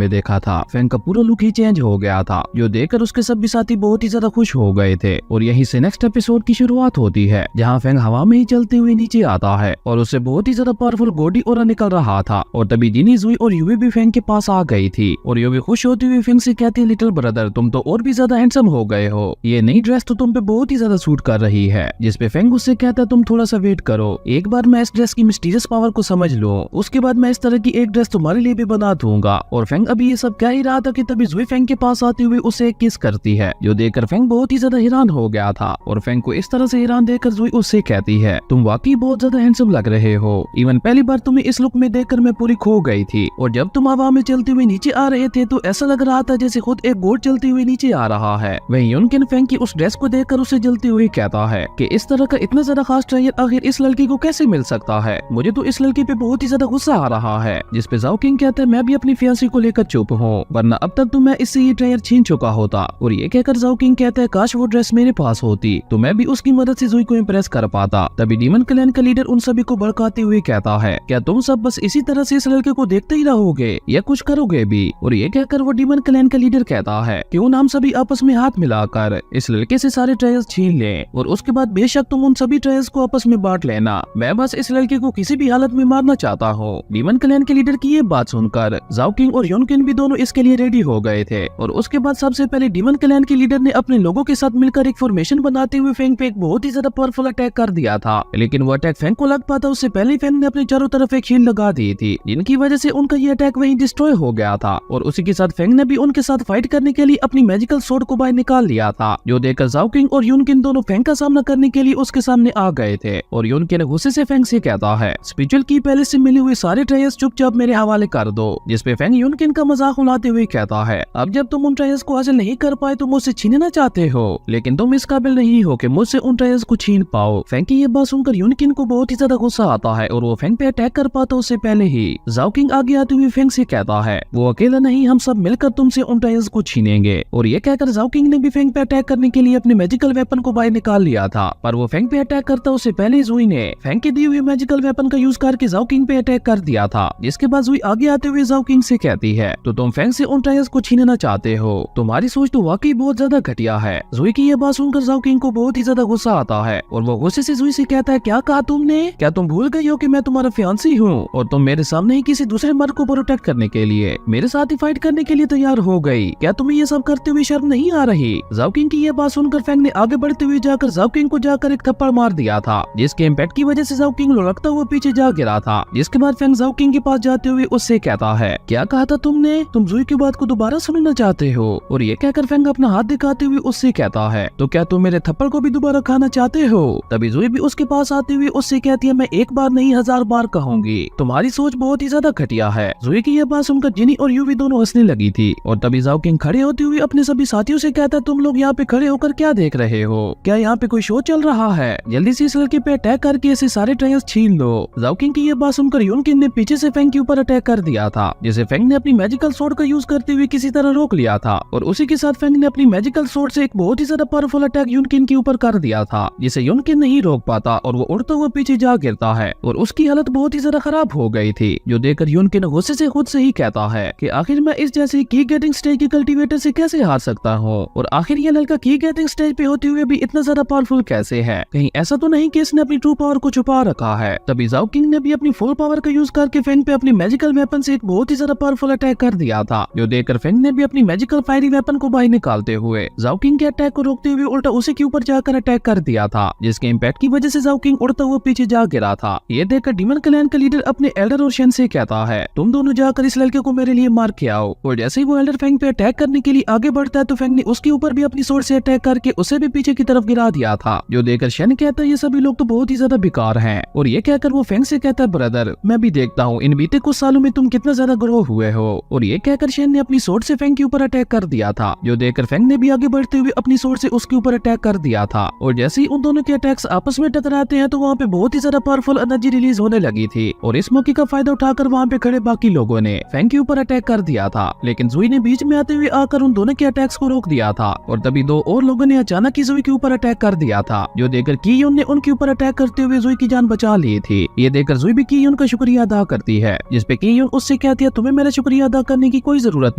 में देखा था फेंग का पूरा लुक ही चेंज हो गया था, जो देखकर उसके सभी साथी बहुत ही ज्यादा खुश हो गए थे। और यहीं से नेक्स्ट एपिसोड की शुरुआत होती है, जहाँ फेंग हवा में ही चलते हुए नीचे आता है और उससे बहुत ही ज्यादा पावरफुल गोडी ओरा निकल रहा था। और तभी जिनी, जुई और यूवी भी फेंग के पास आ गई थी और यूवी खुश होती हुई फेंग से कहती है, लिटिल ब्रदर तुम तो और भी ज्यादा हैंडसम हो गए हो, ये नई ड्रेस तो तुम पे बहुत ही ज्यादा सूट कर रही है। जिसपे फेंग उससे कहता है, तुम थोड़ा सा वेट करो, एक बार मैं इस ड्रेस की मिस्टीरियस पावर को समझ लूं, उसके बाद मैं इस तरह की एक ड्रेस तुम्हारे लिए भी बना दूंगा। और फेंग अभी ये सब कह ही रहा था कि तभी जुई फेंग के पास आती हुई उसे एक किस करती है, जो देखकर फेंग बहुत ही ज्यादा हैरान हो गया था। और फेंग को इस तरह से हैरान देखकर जुई उससे कहती है, तुम वाकई बहुत ज्यादा हैंडसम लग रहे हो, इवन पहली बार तुम्हें इस लुक में देखकर मैं पूरी खो गई थी। और जब तुम हवा में चलते हुए नीचे आ रहे थे तो ऐसा लग रहा था जैसे खुद एक गोड चलते हुए नीचे आ रहा है। वहीं युनकिन फेंग की उस ड्रेस को देखकर उसे जलते हुए कहता है कि इस तरह का इतना ज्यादा खास ट्रायल आखिर इस लड़की को कैसे मिल सकता है, मुझे तो इस लड़की पे बहुत ही ज्यादा गुस्सा आ रहा है। जिसपे जाओ किंग कहता है, मैं भी अपनी फियांसी को लेकर चुप हूँ, वरना अब तक तो मैं इससे ये ट्रायल छीन चुका होता। और ये कहकर जाओ किंग कहता है, काश वो ड्रेस मेरे पास होती तो मैं भी उसकी मदद से जुई को इम्प्रेस कर पाता। तभी डीमन क्लैन का लीडर उन सभी को भड़काते हुए कहता है, क्या तुम सब बस इसी तरह से इस लड़के को देखते ही रहोगे या कुछ करोगे भी। और ये कहकर वो डीमन क्लैन का लीडर कहता है, क्यों ना हम सभी आपस में हाथ मिलाकर इस लड़के से सारे ट्रायल्स छीन लें, और उसके बाद बेशक तुम उन सभी ट्रायल्स को आपस में बांट लेना, मैं बस इस लड़के को किसी भी हालत में मारना चाहता हूँ। डीमन क्लैन के लीडर की ये बात सुनकर जाओ किंग और युनकिन भी दोनों इसके लिए रेडी हो गए थे। और उसके बाद सबसे पहले डीमन क्लैन के लीडर ने अपने लोगों के साथ मिलकर एक फॉर्मेशन बनाते हुए फेंग पे एक बहुत ही ज्यादा पावरफुल अटैक कर दिया था। लेकिन वो अटैक फेंग को लग पाता उससे पहले फेंग ने अपने चारों तरफ एक शील्ड लगा दी थी, जिनकी वजह से उनका ये अटैक वहीं डिस्ट्रॉय हो गया था। और उसी के साथ फेंग ने भी उनके साथ फाइट करने के लिए अपनी मैजिकल सोर्ड को बाहर निकाल लिया था, जो देखकर जाओ किंग और युनकिन दोनों फेंग का सामना करने के लिए उसके सामने आ गए थे। और युनकिन गुस्से से फेंग से कहता है, स्पिरिचुअल की पैलेस से मिले हुए सारे ट्रायल्स चुपचाप मेरे हवाले कर दो। जिसपे फेंग युनकिन का मजाक उड़ाते हुए कहता है, अब जब तुम उन ट्रायल्स को हासिल नहीं कर पाए तो मुझसे छीनना चाहते हो, लेकिन तुम इस काबिल नहीं हो कि मुझसे उन ट्रायल्स को छीन पाओ। फेंग की ये बात सुनकर युनकिन को बहुत ही ज्यादा गुस्सा आता है और वो फेंग पे अटैक कर पाता उससे पहले ही जाओ किंग आगे आते हुए फेंग से कहता है, वो अकेला नहीं, हम सब मिलकर तुमसे उन ट्रायल्स को छीनेंगे। और ये कहकर जाओ किंग ने भी फेंग पे अटैक करने के लिए अपने मैजिकल वेपन को बाहर निकाल लिया था, पर वो फेंग पे अटैक करता उससे पहले जुई ने फेंग के दिए हुए मैजिकल वेपन का यूज करके जाओ किंग पे अटैक कर दिया था। जिसके बाद जुई आगे आते हुए जाओ किंग से कहती है, तो तुम फेंग से उन ट्रायल्स को छीनना चाहते हो, तुम्हारी सोच तो वाकई बहुत ज्यादा घटिया है। जुई की ये बात सुनकर जाओ किंग को बहुत ही ज्यादा गुस्सा आता है और वो गुस्से से जुई से कहता है, क्या कहा तुमने, क्या तुम भूल गई हो कि मैं तुम्हारा फियांसी हूँ और तुम मेरे सामने ही किसी दूसरे मर्द को प्रोटेक्ट करने के लिए मेरे साथ ही फाइट करने के लिए तैयार हो गई, क्या तुम्हें ये सब करते हुए शर्म नहीं आ रही। जाओ किंग की ये बात सुनकर फेंग ने आगे बढ़ते हुए जाकर जाओ किंग को जाकर एक थप्पड़ मार दिया था, जिसके इम्पैक्ट की वजह से जाओ किंग लुढ़कता हुआ पीछे जा गिरा था। जिसके बाद फेंग जाओ किंग के पास जाते हुए उससे कहता है, क्या कहा था तुमने, तुम जुई की बात को दोबारा सुनना चाहते हो। और ये कहकर फेंग अपना हाथ दिखाते हुए उससे कहता है, तो क्या तुम मेरे थप्पड़ को भी दोबारा खाना चाहते हो। तभी जुई भी उसके पास आते हुए उससे कहती है, मैं एक बार नहीं 1000 बार कहूंगी, तुम्हारी सोच बहुत ही ज्यादा घटिया है। जुई की यह बात सुनकर जिनी और यूवी दोनों हंसने लगी थी। और तभी जाओ किंग खड़े होते हुए अपने सभी साथियों से कहता है, तुम लोग यहाँ पे खड़े होकर क्या देख रहे हो, क्या यहाँ पे कोई शो चल रहा है, जल्दी से इस लड़के पे अटैक करके ऐसे सारे ट्रायल्स छीन लो। जाओ किंग की यह बात सुनकर युनकिन ने पीछे से फेंग के ऊपर अटैक कर दिया था, जिसे फेंग ने अपनी मैजिकल सोर्ड का यूज करते हुए किसी तरह रोक लिया था। और उसी के साथ फेंग ने अपनी मैजिकल सोर्ड से एक बहुत ही ज्यादा पावरफुल अटैक युनकिन के ऊपर कर दिया था, जिसे युनकिन नहीं रोक पाता और वो उड़ता हुआ पीछे जा गिरता है और उसकी हालत बहुत ही ज्यादा खराब हो गई थी, जो देखकर युनकिन गुस्से से खुद से ही कहता है कि आखिर मैं इस जैसे की गेटिंग स्टेज के कल्टीवेटर से कैसे हार सकता हूँ, और आखिर ये लड़का की गेटिंग स्टेज पे होते हुए भी इतना ज्यादा पावरफुल कैसे है, कहीं ऐसा तो नहीं कि इसने अपनी ट्रू पावर को छुपा रखा है। तभी जाओ किंग ने भी अपनी फुल पावर का यूज करके फेंग पे अपनी मैजिकल वेपन से एक बहुत ही ज्यादा पावरफुल अटैक कर दिया था, जो देखकर फेंग ने भी अपनी मैजिकल फायरी वेपन को बाहर निकालते हुए जाओ किंग के अटैक को रोकते हुए उल्टा उसी के ऊपर जाकर अटैक कर दिया था, जिसके इम्पैक्ट की वजह से जाओ किंग उड़ता हुआ पीछे जा गिरा था। ये देखकर डीमन क्लैन का लीडर अपने एल्डर और शेन से कहता है, तुम दोनों जाकर इस लड़के को मेरे लिए मार के आओ। और जैसे ही वो एल्डर फेंग पे अटैक करने के लिए आगे बढ़ता है तो फेंग ने उसके ऊपर भी अपनी सोर्ड से अटैक करके उसे भी पीछे की तरफ गिरा दिया था, जो देखकर शेन कहता है, ये सभी लोग तो बहुत ही ज्यादा बेकार हैं। और ये कहकर वो फेंग से कहता है, ब्रदर मैं भी देखता हूँ इन बीते कुछ सालों में तुम कितना ज्यादा ग्रो हुए हो। और ये कहकर शेन ने अपनी सोर्ड से फेंग के ऊपर अटैक कर दिया था, जो देखकर फेंग ने भी आगे बढ़ते हुए अपनी सोर्ड से उसके ऊपर अटैक कर दिया था। और जैसे ही उन दोनों के अटैक्स आपस में टकराते हैं तो वहाँ पे बहुत ही ज्यादा पावरफुल एनर्जी रिलीज होने लगी थी, और इस मौके का फायदा उठाकर वहाँ पे खड़े बाकी लोगों ने फेंग के ऊपर अटैक कर दिया था। लेकिन जुई ने बीच में आते हुए आकर उन दोनों के अटैक्स को रोक दिया था, और तभी दो और लोगों ने अचानक ही जुई के ऊपर अटैक कर दिया था, जो देखकर कीयून ने उनके ऊपर अटैक करते हुए जुई की जान बचा ली थी। ये देखकर जुई भी कीयून का शुक्रिया अदा करती है, जिसपे कीयून उससे कहती है, तुम्हें मेरा शुक्रिया अदा करने की कोई जरूरत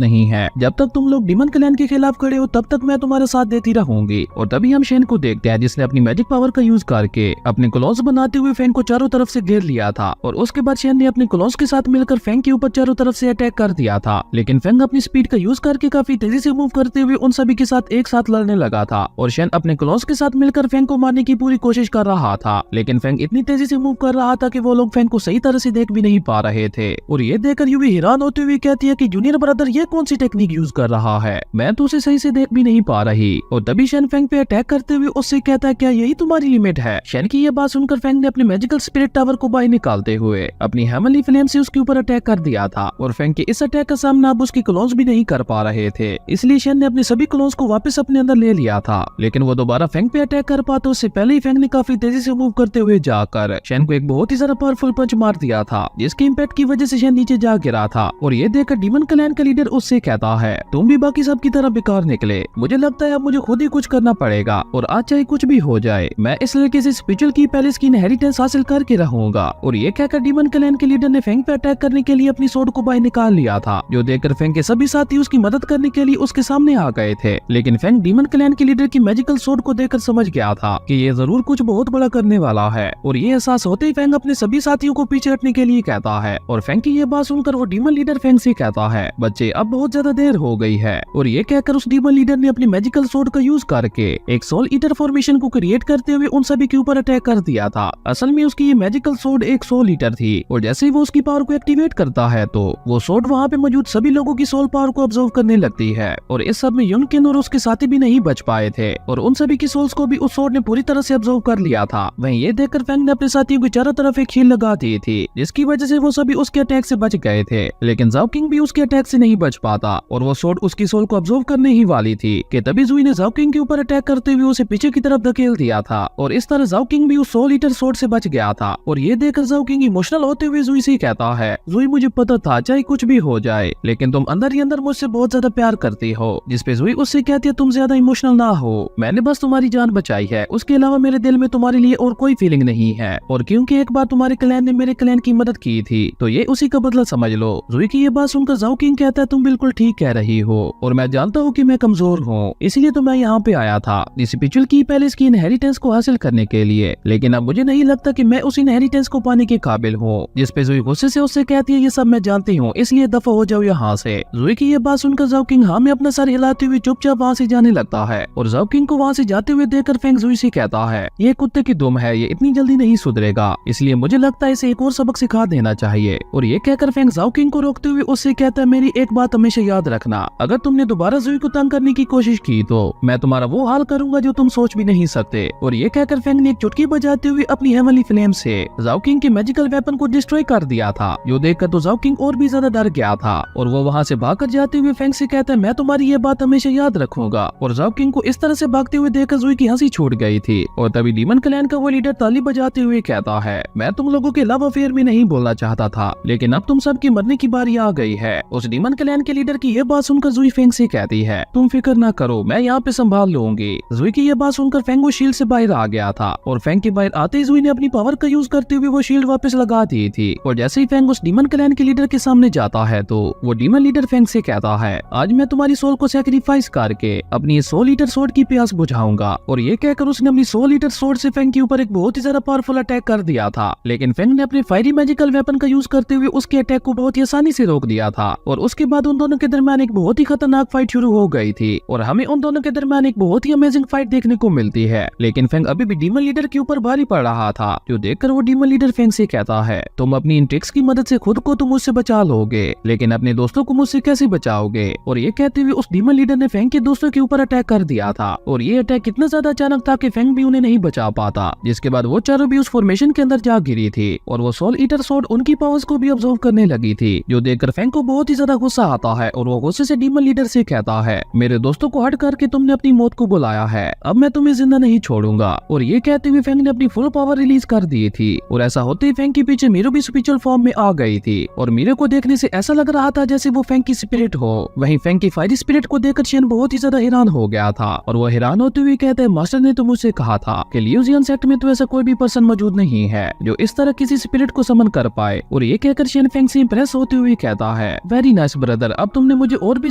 नहीं है। जब तक तुम लोग डीमन क्लैन के खिलाफ खड़े हो तब तक मैं तुम्हारा साथ देती रहूंगी। और तभी हम शेन को देखते हैं जिसने अपनी मैजिक पावर का यूज करके अपने क्लॉज बनाते हुए फेंग को चारों तरफ से घेर लिया था। और उसके बाद शेन ने अपने क्लॉज के साथ मिलकर फेंग के ऊपर चारों तरफ से अटैक कर दिया था। लेकिन फेंग अपनी स्पीड का यूज करके काफी तेजी से मूव करते हुए उन सभी के साथ एक साथ लड़ने लगा था। और शेन अपने क्लॉज के साथ मिलकर फेंग को मारने की पूरी कोशिश कर रहा था। लेकिन फेंग इतनी तेजी से मूव कर रहा था कि वो लोग फेंग को सही तरह से देख भी नहीं पा रहे थे। और ये देखकर यूवी हैरान होते हुए कहती है कि जूनियर ब्रदर ये कौन सी टेक्निक यूज कर रहा है, मैं तो उसे सही से देख भी नहीं पा रही। और तभी शेन फेंग पे अटैक करते हुए उससे कहता है क्या यही तुम्हारी लिमिट है। शेन की ये बात सुनकर फेंग ने अपने मैजिकल स्पिरिट टावर को बाहर निकालते हुए अपनी हेवनली फ्लेम से उसके ऊपर अटैक कर दिया था। और फेंग के इस अटैक का सामना अब उसके क्लोन्स भी नहीं कर पा रहे थे, इसलिए शेन ने अपने सभी क्लोन्स को वापस अपने अंदर ले लिया था। लेकिन वो दोबारा फेंग पे अटैक कर पाते उससे पहले ही फेंग ने काफी तेजी से मूव करते हुए जाकर शेन को एक बहुत ही ज्यादा पावरफुल पंच मार दिया था, जिसके इम्पैक्ट की वजह से शेन नीचे जा गिरा था। और ये देखकर डीमन क्लैन का लीडर उससे कहता है तुम भी बाकी सब की तरह बेकार निकले, मुझे लगता है अब मुझे खुद ही कुछ करना पड़ेगा और आज चाहे कुछ भी हो जाए मैं इस लड़के से स्पिरिचुअल की पैलेस की इनहेरिटेंस हासिल करके रहूंगा। और ये कहकर डीमन क्लैन के लीडर ने फेंग पे अटैक करने के लिए अपनी सोर्ड को बाहर निकाल लिया था, जो देखकर फेंग के सभी साथी उसकी मदद करने के लिए उसके सामने आ गए थे। लेकिन फेंग डीमन क्लैन के लीडर की मैजिकल सोर्ड को देखकर समझ गया था कि ये जरूर कुछ बहुत बड़ा करने वाला है। और ये एहसास होते ही फेंग अपने सभी साथियों को पीछे हटने के लिए कहता है। और फेंग की ये बात सुनकर वो डीमन लीडर फेंग से कहता है बच्चे अब बहुत ज्यादा देर हो गई है। और ये कहकर उस डीमन लीडर ने अपनी मैजिकल सोर्ड का यूज करके एक सोल ईटर फॉर्मेशन को क्रिएट करते हुए उन सभी के ऊपर अटैक कर दिया था। असल में उसकी ये मैजिकल सोर्ड एक सोल ईटर थी और जैसे ही वो उसकी पावर को एक्टिवेट करता है तो वो सोर्ड वहाँ पे मौजूद सभी लोगों की सोल पावर को ऑब्जर्व करने लगती है। और इस सब में युनकिन और उसके साथी भी नहीं बच पाए थे और उन सभी की सोल्स को भी उस सोर्ड ने पूरी तरह से ऑब्जर्व कर लिया था। वहीं ये देखकर फेंग ने अपने साथियों की चारों तरफ एक हील लगा दी थी, जिसकी वजह से वो सभी उसके अटैक से बच गए थे। लेकिन जाओ किंग भी उसके अटैक से नहीं बच पाता और वो सोर्ड उसकी सोल को ऑब्जर्व करने ही वाली थी कि तभी जुई ने जाओ किंग के ऊपर अटैक करते हुए उसे पीछे की तरफ धकेल दिया था। और इस तरह जाओ किंग भी उस सोल ईटर सोर्ड से बच गया था। और ये देखकर जाओ किंग इमोशनल होते हुए जुई से कहता है जुई मुझे पता था चाहे कुछ भी हो जाए लेकिन तुम अंदर ही अंदर मुझसे बहुत ज्यादा प्यार करती हो। जिसपे जुई उससे कहती है तुम ज्यादा इमोशनल ना हो, मैंने बस तुम्हारी जान बचाई है, उसके अलावा मेरे दिल में तुम्हारे लिए और कोई फीलिंग नहीं है। और क्योंकि एक बार तुम्हारे क्लैन ने मेरे क्लैन की मदद की थी तो ये उसी का बदला समझ लो। जुई की ये बात सुनकर जाओ किंग कहता है तुम बिल्कुल ठीक कह रही हो और मैं जानता हूँ कि मैं कमजोर हूँ, इसलिए तो मैं यहाँ पे आया था स्पिरिचुअल की पैलेस की इनहेरिटेंस को हासिल करने के लिए। लेकिन अब मुझे नहीं लगता कि मैं उस इनहेरिटेंस को पाने के काबिल हूँ। जिसपे जुई गुस्से से उससे कहती है ये सब मैं जानती हूँ, इसलिए दफा हो जाओ यहाँ से। जुई की ये बात सुनकर जाओ किंग हाँ में अपना सर हिलाते हुए चुपचाप वहाँ से जाने लगता है। और जाओ किंग को वहाँ से जाते हुए देखकर फेंग जुई से कहता है ये कुत्ते की दुम है, ये इतनी जल्दी नहीं सुधरेगा, इसलिए मुझे लगता है इसे एक और सबक सिखा देना चाहिए। और ये कहकर फेंग जाओ किंग को रोकते हुए उससे कहता है मेरी एक बात हमेशा याद रखना, अगर तुमने दोबारा जुई को तंग करने की कोशिश की तो मैं तुम्हारा वो हाल करूंगा जो तुम सोच भी नहीं सकते। और ये कहकर फेंग ने एक चुटकी बजाते हुए अपनी हेवनली फ्लेम से जाओ किंग के मैजिकल वेपन को डिस्ट्रॉय कर दिया था, जो देखकर तो जाओ किंग और भी ज्यादा डर गया था। और वो वहाँ से भागकर जाते हुए फेंग से कहता है मैं तुम्हारी ये बात हमेशा याद रखूंगा। और जाओ किंग को इस तरह से भागते हुए देखकर जुई की हंसी छूट गई थी। और तभी डीमन क्लैन का वो लीडर ताली बजाते हुए कहता है मैं तुम लोगों के लव अफेयर में नहीं बोलना चाहता था, लेकिन अब तुम सबकी मरने की बारी आ गई है। उस डीमन क्लैन के लीडर की ये बात सुनकर जुई फेंग से कहती है तुम फिक्र ना करो, मैं यहाँ पे संभाल लूंगी। जुई की ये बात सुनकर फेंग वो शील्ड से बाहर आ गया था और फेंग के बाहर आते ही जुई ने अपनी पावर का यूज करते हुए वो शील्ड वापस लगा दी थी। और जैसे ही फेंग उस डीमन क्लैन के लीडर के सामने जाता है तो वो डीमन लीडर फेंग से कहता है आज मैं तुम्हारी सोल को सैक्रिफाइस करके अपनी सोल ईटर सोर्ड की प्यास बुझाऊंगा। और ये कहकर उसने अपनी सोल ईटर सोर्ड से फेंग के ऊपर एक बहुत ही ज्यादा पावरफुल अटैक कर दिया था। लेकिन फेंग ने अपने फायरी मैजिकल वेपन का यूज करते हुए उसके अटैक को बहुत ही आसानी से रोक दिया था। और उसके बाद उन दोनों के दरमियान एक बहुत ही खतरनाक फाइट शुरू हो गई थी और हमें उन दोनों के दरमियान एक बहुत ही अमेजिंग फाइट देखने को मिलती है। लेकिन फेंग अभी भी डीमन लीडर के ऊपर भारी पड़ रहा था, जो देखकर वो डीमन लीडर फेंग से कहता है तुम अपनी इन ट्रिक्स की मदद से खुद को तुम मुझसे बचा लोगे, लेकिन अपने दोस्तों को मुझसे कैसे बचाओगे। और ये कहते हुए उस डीमन लीडर ने फेंग के दोस्तों के ऊपर अटैक कर दिया था। और ये अटैक इतना ज्यादा अचानक था कि फेंग भी उन्हें नहीं बचा पाता, जिसके बाद वो चारों भी उस फॉर्मेशन के अंदर जा गिरी थी और वो सोल ईटर सोर्ड उनकी पावर्स को भी ऑब्जर्व करने लगी थी, जो देखकर फेंग को बहुत ही ज्यादा गुस्सा आता है। और वो गुस्से से डीमन लीडर से कहता है मेरे दोस्तों को हट करके तुमने अपनी मौत को बुलाया है, अब मैं तुम्हें जिंदा नहीं छोड़ूंगा। और ये कहते हुए फेंग ने अपनी फुल पावर रिलीज कर दी थी और ऐसा होते ही फेंग के पीछे मीरो भी स्पिरिचुअल फॉर्म में आ गई थी। और मीरो को देखने से ऐसा लग रहा था जैसे वो फेंग की स्पिरिट हो। वहीं फेंग की फायरी स्पिरिट को देखकर शेन बहुत ही ज्यादा हैरान हो गया था और वो हैरान होते हुए कहते हैं मास्टर ने तो मुझसे कहा था कि ल्यूजियन सेक्ट में तो ऐसा कोई भी पर्सन मौजूद नहीं है जो इस तरह किसी स्पिरिट को समन कर पाए। और ये कहकर शेन फेंग से इंप्रेस होते हुए कहता कहता है, वेरी नाइस ब्रदर, अब तुमने मुझे और भी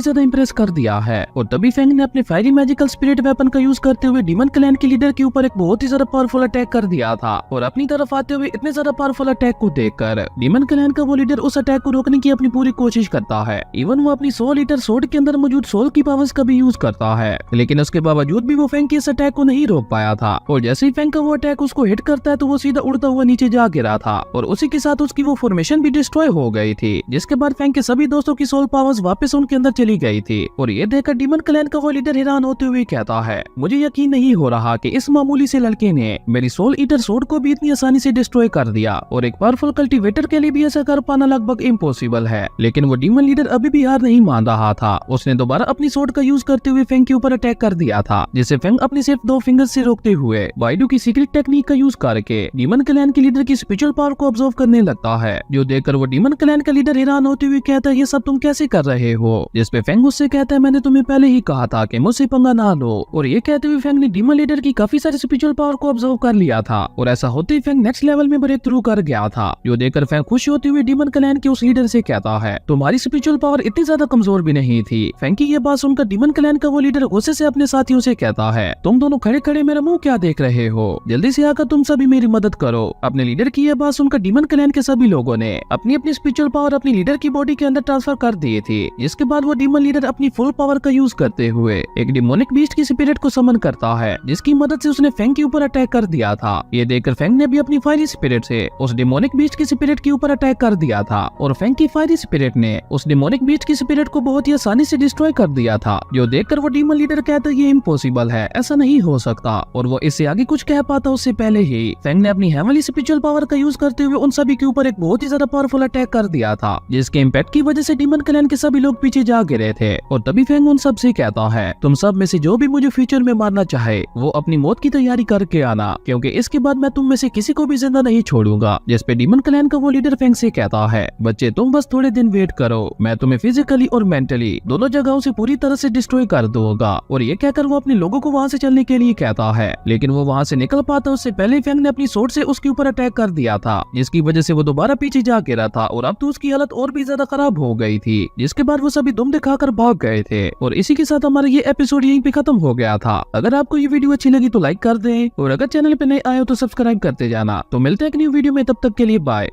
ज्यादा इम्प्रेस कर दिया है। और तभी फेंग ने अपने फायरी मैजिकल स्पिरिट वेपन का यूज करते हुए डीमन क्लैन के लीडर के ऊपर एक बहुत ही ज्यादा पावरफुल अटैक कर दिया था। और अपनी तरफ आते हुए इतने ज्यादा पावरफुल अटैक को देखकर डीमन क्लैन का वो लीडर उस अटैक को रोकने की अपनी पूरी कोशिश करता है। इवन वो अपनी 100 लीटर सोड के अंदर मौजूद सोल की पावर्स का भी यूज करता है, लेकिन उसके बावजूद भी वो फेंग के इस अटैक को नहीं रोक पाया था। और जैसे ही फेंग का वो अटैक उसको हिट करता है तो वो सीधा उड़ता हुआ नीचे जा गिरा था और उसी के साथ उसकी वो फॉर्मेशन भी डिस्ट्रॉय हो गई थी, जिसके बाद फेंग के सभी दोस्तों की सोल पावर्स वापस उनके अंदर चली गई थी। और ये देखकर डीमन क्लैन का वो लीडर हैरान होते हुए कहता है, मुझे यकीन नहीं हो रहा कि इस मामूली से लड़के ने मेरी सोल ईटर सोड को भी इतनी आसानी से डिस्ट्रॉय कर दिया, और एक पावरफुल कल्टीवेटर के लिए भी ऐसा कर पाना लगभग इम्पॉसिबल है। लेकिन वो डीमन लीडर अभी भी हार नहीं मान रहा था। उसने दोबारा अपनी सोड का यूज करते हुए फेंग के ऊपर अटैक कर दिया था, जिसे फेंग अपनी सिर्फ 2 फिंगर्स से रोकते हुए वाइडू की सीक्रेट टेक्निक का यूज करके डीमन क्लैन के लीडर की स्पिरिचुअल पावर को ऑब्जर्व करने लगता है, जो देखकर वो डीमन क्लैन का लीडर हैरान होते हुए कहता है, ये सब तुम कैसे कर रहे हो? जिसपे फेंग उससे कहता है, मैंने तुम्हें पहले ही कहा था कि मुझसे पंगा ना लो। और ये कहते हुए फेंग ने डीमन लीडर की काफी सारी स्पिरिचुअल पावर को ऑब्जर्व कर लिया था, और ऐसा होते ही फेंग नेक्स्ट लेवल में ब्रेक थ्रू कर गया था, जो देखकर फेंग खुश होते हुए डीमन क्लैन के उस लीडर से कहता है, तुम्हारी स्पिरिचुअल पावर इतनी ज्यादा कमजोर भी नहीं थी। फेंग की ये बात सुनकर डीमन क्लैन का वो लीडर गुस्से से अपने साथियों से कहता है, तुम दोनों खड़े खड़े मेरा मुंह क्या देख रहे हो? जल्दी से आकर तुम सभी मेरी मदद करो। अपने लीडर की यह बात सुनकर डीमन क्लैन के सभी लोगों ने अपनी अपनी स्पिरिचुअल पावर अपनी लीडर की बॉडी के अंदर ट्रांसफर कर दी थी, जिसके बाद वो डीमन लीडर अपनी फुल पावर का यूज करते हुए एक डिमोनिक बीस्ट की स्पिरिट को समन करता है, जिसकी मदद से उसने फेंग के ऊपर अटैक कर दिया था। ये देखकर फेंग ने भी अपनी फायरी स्पिरिट से उस डिमोनिक बीस्ट की स्पिरिट के ऊपर अटैक कर दिया था, और फेंग की फायरी स्पिरिट ने उस डिमोनिक बीस्ट की स्पिरिट को बहुत ही आसानी से डिस्ट्रॉय कर दिया था, जो देखकर वो डीमन लीडर कहता है, ये इम्पॉसिबल है, ऐसा नहीं हो सकता। और वो इससे आगे कुछ कह पाता उससे पहले ही फेंग ने अपनी हेवनली स्पिरिचुअल पावर का यूज करते हुए उन सभी के ऊपर एक बहुत ही ज्यादा पावरफुल अटैक कर दिया था, जिसके इम्पैक्ट की वजह से डीमन क्लैन के सभी लोग पीछे जा गिरे थे। और तभी फेंग उन सब से कहता है, तुम सब में से जो भी मुझे फ्यूचर में मारना चाहे वो अपनी मौत की तैयारी करके आना, क्योंकि इसके बाद मैं तुम में से किसी को भी जिंदा नहीं छोड़ूंगा। जिसपे डीमन क्लैन का वो लीडर फेंग से कहता है, बच्चे तुम बस थोड़े दिन वेट करो, मैं तुम्हें फिजिकली और मेंटली दोनों जगहों से पूरी तरह से डिस्ट्रॉय कर दूंगा। और ये कहकर वो अपने लोगों को वहाँ से चलने के लिए कहता है, लेकिन वो वहाँ से निकल पाता उससे पहले फेंग ने अपनी सोर्ड से उसके ऊपर अटैक कर दिया था, जिसकी वजह से वो दोबारा पीछे जा गिरा था, और अब तो उसकी हालत और भी ज्यादा खराब हो गई थी, जिसके बाद वो सभी दुम दिखाकर भाग गए थे। और इसी के साथ हमारा ये एपिसोड यहीं पे खत्म हो गया था। अगर आपको ये वीडियो अच्छी लगी तो लाइक कर दें, और अगर चैनल पे नए आए हो तो सब्सक्राइब करते जाना। तो मिलते हैं एक न्यू वीडियो में, तब तक के लिए बाय।